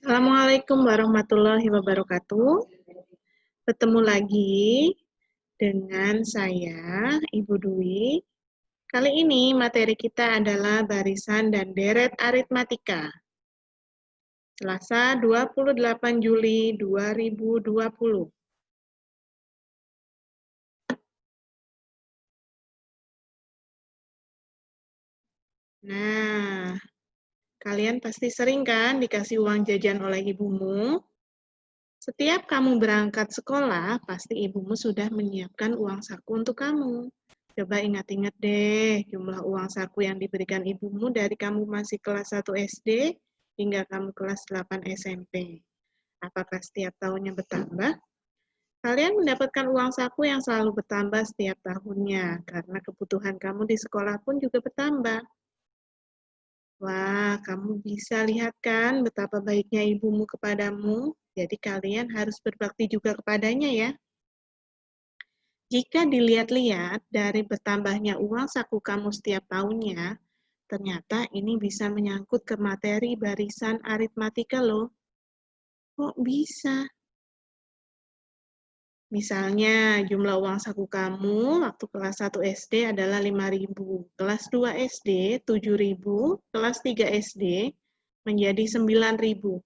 Assalamualaikum warahmatullahi wabarakatuh. Bertemu lagi dengan saya, Ibu Dwi. Kali ini materi kita adalah barisan dan deret aritmatika. Selasa 28 Juli 2020. Nah, kalian pasti sering kan dikasih uang jajan oleh ibumu? Setiap kamu berangkat sekolah, pasti ibumu sudah menyiapkan uang saku untuk kamu. Coba ingat-ingat deh jumlah uang saku yang diberikan ibumu dari kamu masih kelas 1 SD hingga kamu kelas 8 SMP. Apakah setiap tahunnya bertambah? Kalian mendapatkan uang saku yang selalu bertambah setiap tahunnya, karena kebutuhan kamu di sekolah pun juga bertambah. Wah, kamu bisa lihat kan betapa baiknya ibumu kepadamu, jadi kalian harus berbakti juga kepadanya ya. Jika dilihat-lihat dari bertambahnya uang saku kamu setiap tahunnya, ternyata ini bisa menyangkut ke materi barisan aritmatika loh. Kok bisa? Misalnya, jumlah uang saku kamu waktu kelas 1 SD adalah 5.000, kelas 2 SD 7.000, kelas 3 SD menjadi 9.000,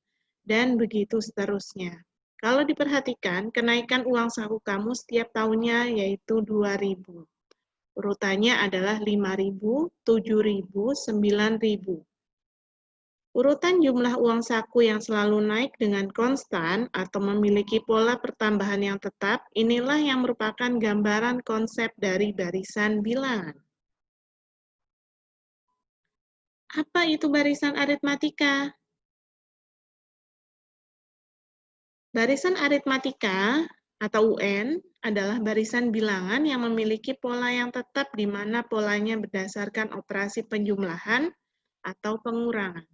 dan begitu seterusnya. Kalau diperhatikan, kenaikan uang saku kamu setiap tahunnya yaitu 2.000. Urutannya adalah 5.000, 7.000, 9.000. Urutan jumlah uang saku yang selalu naik dengan konstan atau memiliki pola pertambahan yang tetap, inilah yang merupakan gambaran konsep dari barisan bilangan. Apa itu barisan aritmatika? Barisan aritmatika atau UN adalah barisan bilangan yang memiliki pola yang tetap di mana polanya berdasarkan operasi penjumlahan atau pengurangan.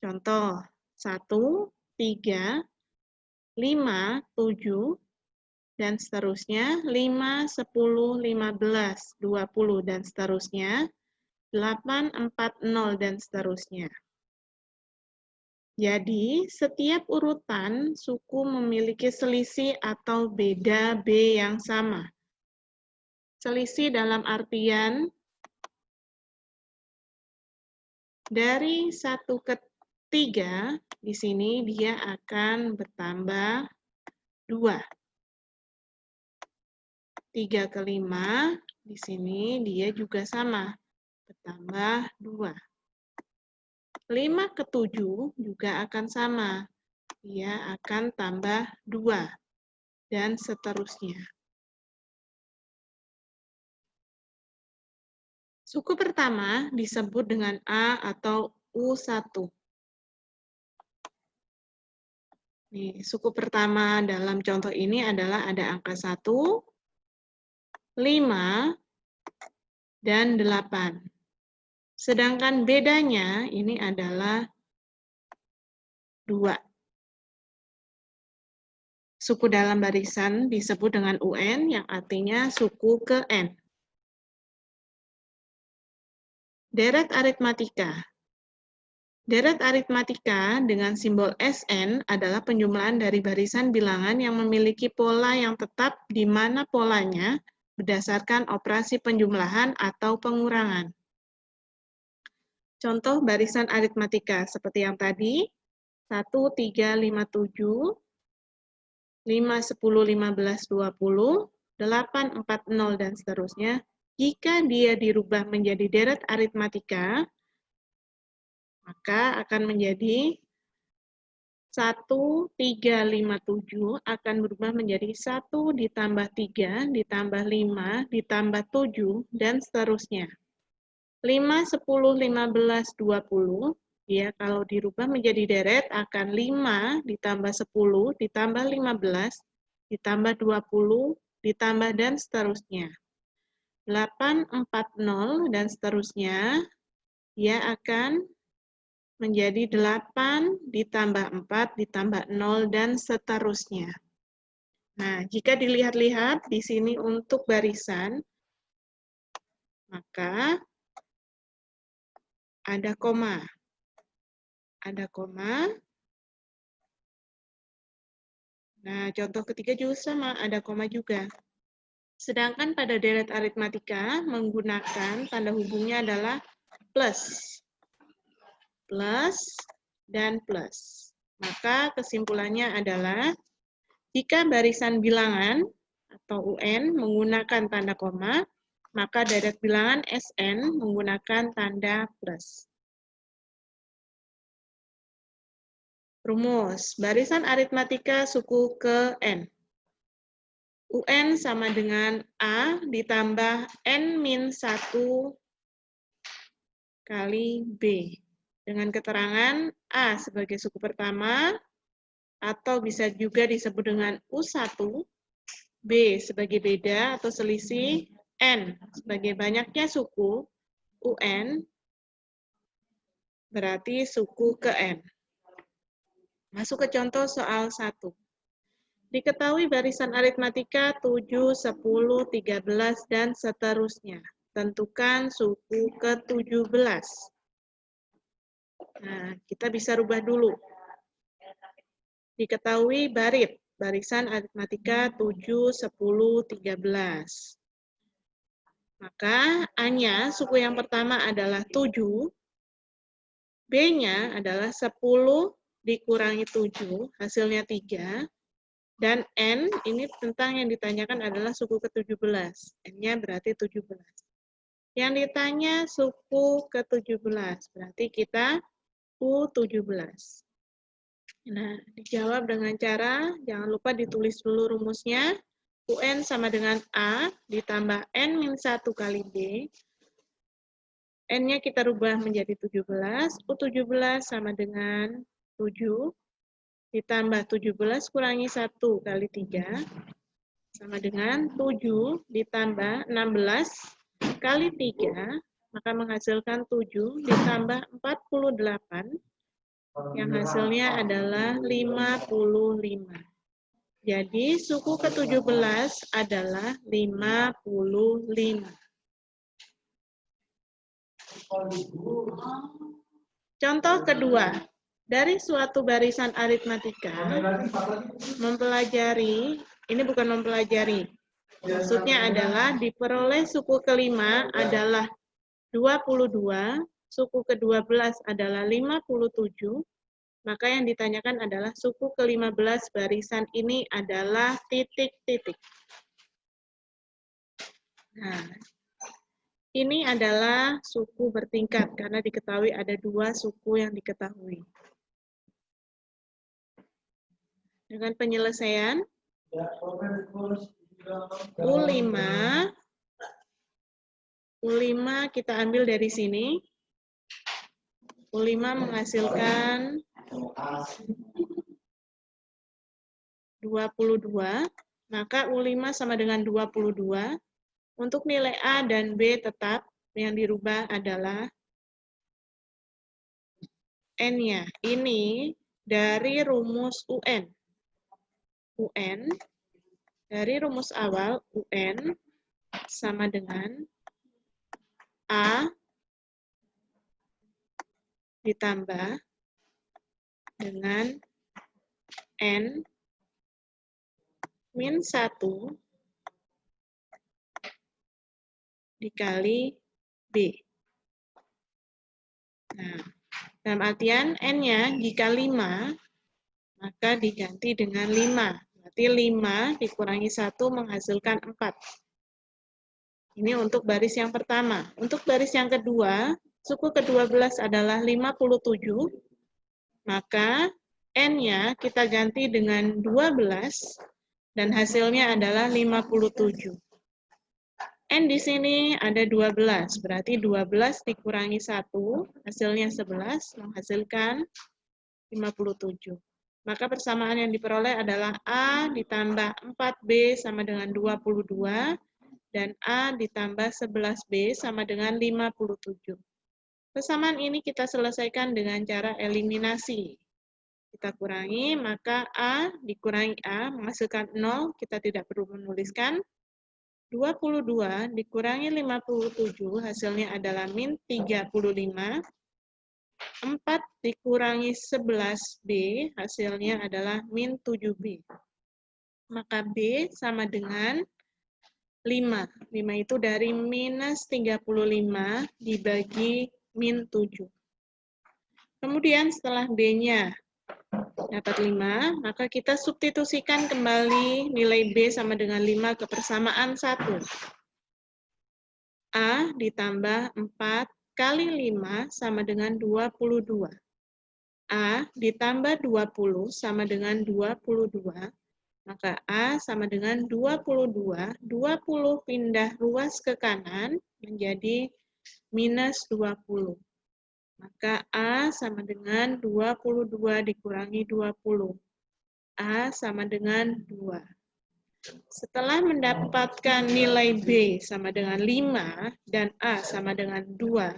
Contoh, 1, 3, 5, 7, dan seterusnya, 5, 10, 15, 20, dan seterusnya, 8, 4, 0, dan seterusnya. Jadi, setiap urutan suku memiliki selisih atau beda B yang sama. Selisih dalam artian dari 1 ke 3, di sini dia akan bertambah 2. 3 ke 5, di sini dia juga sama, bertambah 2. 5 ke 7 juga akan sama, dia akan tambah 2, dan seterusnya. Suku pertama disebut dengan A atau U1. Nih, suku pertama dalam contoh ini adalah ada angka 1, 5, dan 8. Sedangkan bedanya ini adalah 2. Suku dalam barisan disebut dengan UN yang artinya suku ke N. Deret aritmatika. Deret aritmatika dengan simbol SN adalah penjumlahan dari barisan bilangan yang memiliki pola yang tetap di mana polanya berdasarkan operasi penjumlahan atau pengurangan. Contoh barisan aritmatika seperti yang tadi, 1, 3, 5, 7, 5, 10, 15, 20, 8, 4, 0, dan seterusnya. Jika dia dirubah menjadi deret aritmatika, maka akan menjadi 1, 3, 5, 7 akan berubah menjadi 1 ditambah 3, ditambah 5, ditambah 7, dan seterusnya. 5, 10, 15, 20, ya kalau dirubah menjadi deret akan 5 ditambah 10, ditambah 15, ditambah 20, ditambah dan seterusnya. 8, 4, 0, dan seterusnya, dia akan menjadi 8 ditambah 4 ditambah 0 dan seterusnya. Nah, jika dilihat-lihat di sini untuk barisan, maka ada koma. Ada koma, Nah, contoh ketiga juga sama, ada koma juga. Sedangkan pada deret aritmatika menggunakan tanda hubungnya adalah plus. Plus dan plus. Maka kesimpulannya adalah jika barisan bilangan atau UN menggunakan tanda koma, maka deret bilangan SN menggunakan tanda plus. Rumus, barisan aritmatika suku ke N. UN sama dengan A ditambah N-1 kali B. Dengan keterangan A sebagai suku pertama, atau bisa juga disebut dengan U1, B sebagai beda atau selisih, N sebagai banyaknya suku, UN berarti suku ke N. Masuk ke contoh soal 1. Diketahui barisan aritmatika 7, 10, 13, dan seterusnya. Tentukan suku ke-17. Nah, kita bisa rubah dulu. Diketahui barit, barisan aritmatika 7, 10, 13. Maka A-nya, suku yang pertama adalah 7, B-nya adalah 10 dikurangi 7, hasilnya 3, dan N, ini tentang yang ditanyakan adalah suku ke-17. N-nya berarti 17. Yang ditanya suku ke-17, berarti kita U17. Nah, dijawab dengan cara, jangan lupa ditulis dulu rumusnya. UN sama dengan A ditambah N-1 kali B. N-nya kita rubah menjadi 17. U17 sama dengan 7 ditambah 17 kurangi 1 kali 3 sama dengan 7 ditambah 16 kali 3, maka menghasilkan 7 ditambah 48, yang hasilnya adalah 55. Jadi suku ke-17 adalah 55. Contoh kedua, dari suatu barisan aritmatika mempelajari, ini bukan mempelajari, maksudnya adalah diperoleh suku kelima adalah 22, suku ke-12 adalah 57, maka yang ditanyakan adalah suku ke-15 barisan ini adalah titik-titik. Nah, ini adalah suku bertingkat karena diketahui ada 2 suku yang diketahui. Dengan penyelesaian U5 kita ambil dari sini. U5 menghasilkan 22, maka U5 sama dengan 22. Untuk nilai A dan B tetap, yang dirubah adalah N-nya. Ini dari rumus UN. UN, dari rumus awal, UN sama dengan A ditambah dengan N min 1 dikali B. Nah, dalam artian N-nya jika 5, maka diganti dengan 5. Berarti 5 dikurangi 1 menghasilkan 4. Ini untuk baris yang pertama. Untuk baris yang kedua, suku ke-12 adalah 57, maka N-nya kita ganti dengan 12, dan hasilnya adalah 57. N di sini ada 12, berarti 12 dikurangi 1, hasilnya 11, menghasilkan 57. Maka persamaan yang diperoleh adalah A ditambah 4B sama dengan 22, dan A ditambah 11B sama dengan 57. Persamaan ini kita selesaikan dengan cara eliminasi. Kita kurangi, maka A dikurangi A menghasilkan 0, kita tidak perlu menuliskan. 22 dikurangi 57, hasilnya adalah min 35. 4 dikurangi 11B, hasilnya adalah min 7B. maka B sama dengan 5. 5 itu dari minus 35 dibagi min 7. Kemudian setelah B-nya dapat 5, maka kita substitusikan kembali nilai B sama dengan 5 ke persamaan 1. A ditambah 4 kali 5 sama dengan 22. A ditambah 20 sama dengan 22. Maka A sama dengan 22. 20 pindah ruas ke kanan menjadi minus 20. Maka A sama dengan 22 dikurangi 20. A sama dengan 2. Setelah mendapatkan nilai B sama dengan 5 dan A sama dengan 2,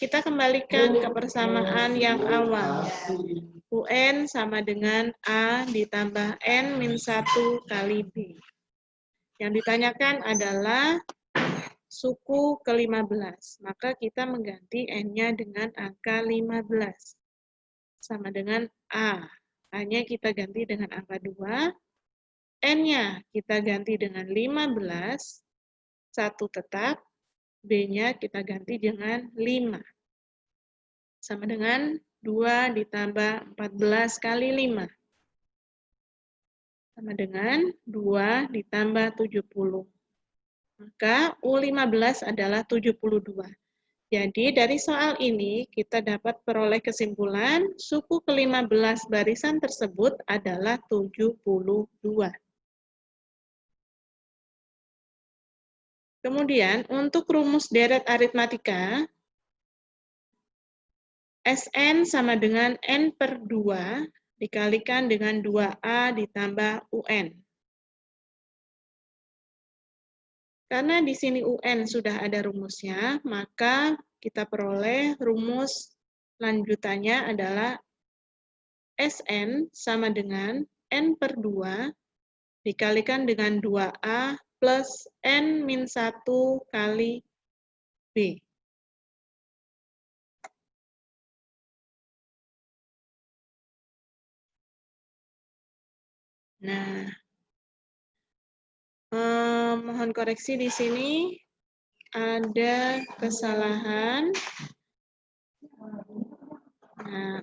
kita kembalikan ke persamaan yang awal. UN sama dengan A ditambah N min 1 kali B. Yang ditanyakan adalah suku ke-15. Maka kita mengganti N-nya dengan angka 15. Sama dengan A. A-nya kita ganti dengan angka 2. N-nya kita ganti dengan 15. 1 tetap. B-nya kita ganti dengan 5. Sama dengan 2 ditambah 14 kali 5. Sama dengan 2 ditambah 70. Maka U15 adalah 72. Jadi dari soal ini kita dapat peroleh kesimpulan suku ke-15 barisan tersebut adalah 72. Kemudian untuk rumus deret aritmatika, Sn sama dengan N per 2 dikalikan dengan 2A ditambah UN. Karena di sini UN sudah ada rumusnya, maka kita peroleh rumus lanjutannya adalah Sn sama dengan N per 2 dikalikan dengan 2A plus N min 1 kali B. Nah, mohon koreksi di sini ada kesalahan. Nah,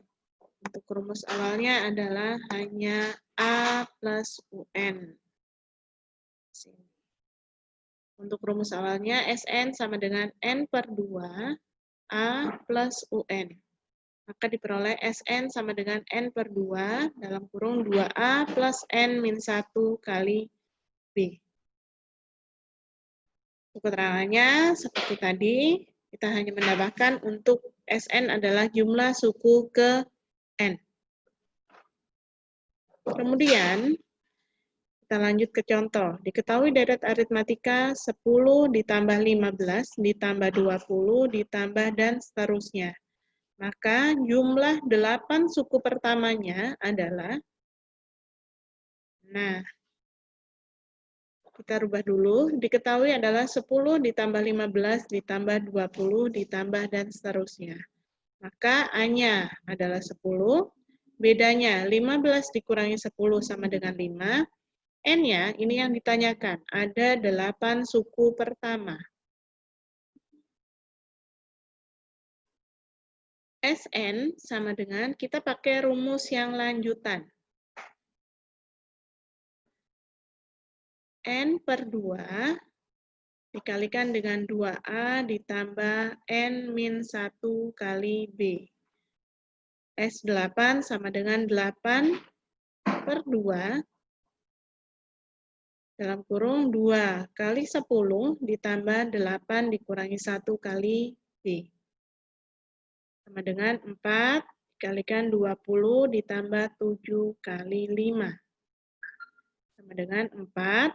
untuk rumus awalnya adalah hanya A plus UN. Untuk rumus awalnya Sn sama dengan N per 2 A plus UN. Maka diperoleh Sn sama dengan N per 2 dalam kurung 2A plus N min 1 kali B. Untuk keterangannya seperti tadi, kita hanya menambahkan untuk Sn adalah jumlah suku ke N. Kemudian, kita lanjut ke contoh. Diketahui deret aritmatika 10 ditambah 15 ditambah 20 ditambah dan seterusnya. Maka jumlah 8 suku pertamanya adalah, nah, kita rubah dulu, diketahui adalah 10 ditambah 15 ditambah 20 ditambah dan seterusnya. Maka A-nya adalah 10, bedanya 15 dikurangi 10 sama dengan 5, N-nya ini yang ditanyakan, ada 8 suku pertama. Sn sama dengan kita pakai rumus yang lanjutan. N per 2 dikalikan dengan 2A ditambah N min 1 kali B. S8 sama dengan 8 per 2 dalam kurung 2 kali 10 ditambah 8 dikurangi 1 kali B. Sama dengan 4 dikalikan 20 ditambah 7 kali 5. Sama dengan 4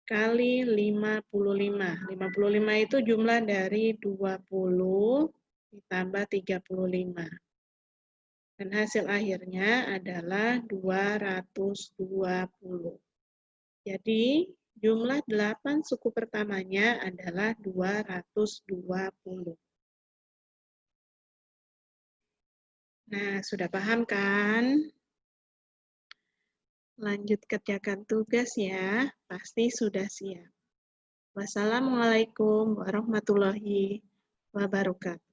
kali 55. 55 itu jumlah dari 20 ditambah 35. Dan hasil akhirnya adalah 220. Jadi, jumlah 8 suku pertamanya adalah 220. Nah, sudah paham kan? Lanjut kerjakan tugas ya, pasti sudah siap. Wassalamualaikum warahmatullahi wabarakatuh.